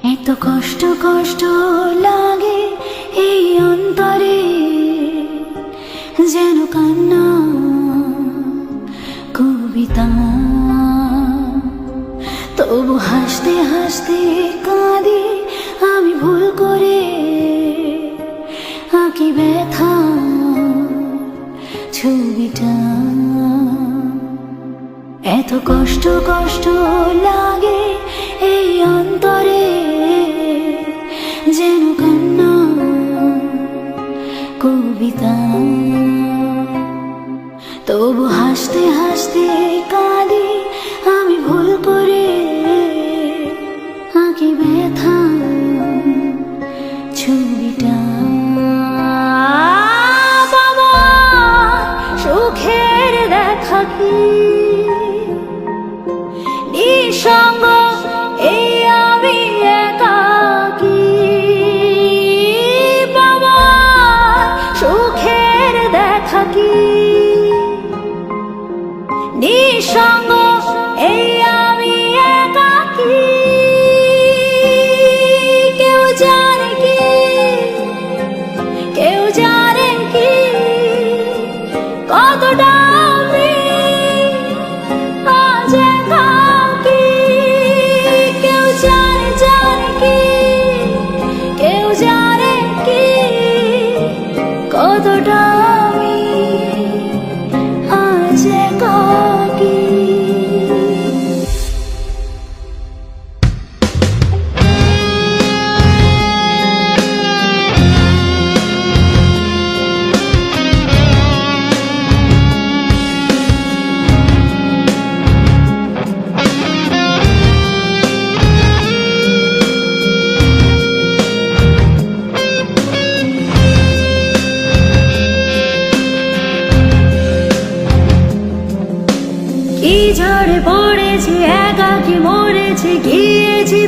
এত কষ্ট কষ্ট লাগে এই অন্তরে, যেন কান্না কবিতা। তবু হাসতে হাসতে কাঁদি আমি, ভুল করে আঁকি ব্যথা ছবিটা। এত কষ্ট কষ্ট লাগে এই অন্তরে, যেন কান্না কবিতা। তবু হাসতে হাসতে কাঁদি আমি, ভুল করে আঁকি ব্যথা ছবিটা। বাবা সুখের দেখা কি নিঃসঙ্গ এই আমি একাকী। বাবা সুখের দেখা কি নিঃসঙ্গ এই আমি একাকী। কেউ জানে কি, কেউ জানে কি কতটা আমি আজ একাকী। কেউ জানে জানে কি, কেউ জানে কি কতটা আমি আজ একাকী। কি ঝড়ে পড়েছি, একাকী মরেছি, গিয়েছি